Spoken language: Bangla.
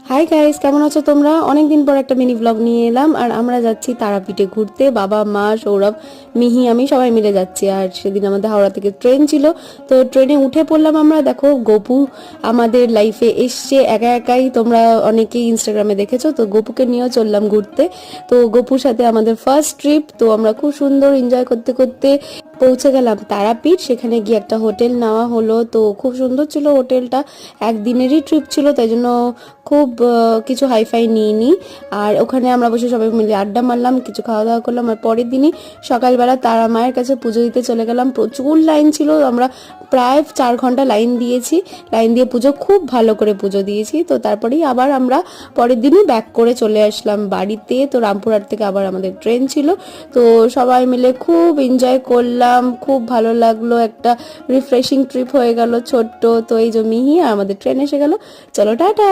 হাই গাইস, কেমন আছো তোমরা? অনেকদিন পর একটা মিনি ব্লগ নিয়ে এলাম। আর আমরা যাচ্ছি তারাপীঠে ঘুরতে। বাবা, মা, সৌরভ, মিহি, আমি সবাই মিলে যাচ্ছি। আর সেদিন আমাদের হাওড়া থেকে ট্রেন ছিল, তো ট্রেনে উঠে পড়লাম আমরা। দেখো, গপু আমাদের লাইফে এসছে একা একাই। তোমরা অনেকেই ইনস্টাগ্রামে দেখেছো, তো গপুকে নিয়েও চললাম ঘুরতে। তো গপুর সাথে আমাদের ফার্স্ট ট্রিপ। তো আমরা খুব সুন্দর এনজয় করতে করতে পৌঁছে গেলাম তারাপীঠ। সেখানে গিয়ে একটা হোটেল নেওয়া হলো। তো খুব সুন্দর ছিল হোটেলটা, একদিনেরই ট্রিপ ছিল, তাই জন্য খুব কিছু হাইফাই নিইনি। আর ওখানে আমরা বসে সবাই মিলে আড্ডা মারলাম, কিছু খাওয়া দাওয়া করলাম। আর পরের দিনই সকালবেলা তারা মায়ের কাছে পুজো দিতে চলে গেলাম। প্রচুর লাইন ছিল, আমরা প্রায় 4 ঘন্টা লাইন দিয়েছি। লাইন দিয়ে পুজো, খুব ভালো করে পুজো দিয়েছি। তো তারপরেই আবার আমরা পরের দিনই ব্যাক করে চলে আসলাম বাড়িতে। তো রামপুরহাট থেকে আবার আমাদের ট্রেন ছিল। তো সবাই মিলে খুব এনজয় করলাম, খুব ভালো লাগলো। একটা রিফ্রেশিং ট্রিপ হয়ে গেল ছোট্ট। তো এই যে মিহি আমাদের ট্রেন এসে গেল। চলো টাটা।